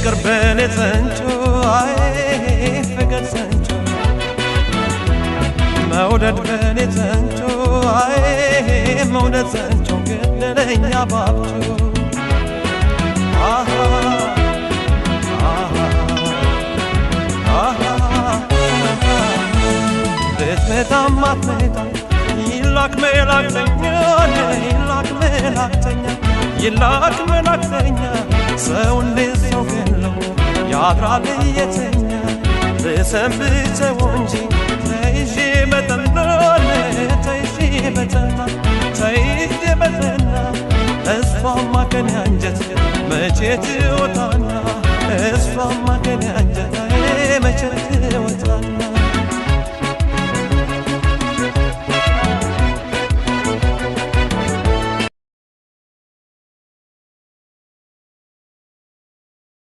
ፍቅር በኔ ጸንቶ አይ ፍቅር ጸንቶ መውደድ በኔ ጸንቶ አይ መውደድ ጸንቶ ገደለኝ አባብቶ ልትመጣም አትመጣም ይላክ መላክተኛ ይላክ መላክተኛ ይላክ መላክተኛ ሰው እንዴት ሰው ገለው ያድራል እየተኛ ልሰንብተው እንጂ ተይዤ በጠና ተይዤ በጠና ተይዤ በጠና ተስፋማ ከኔ አንጀት መቼ ትወጣና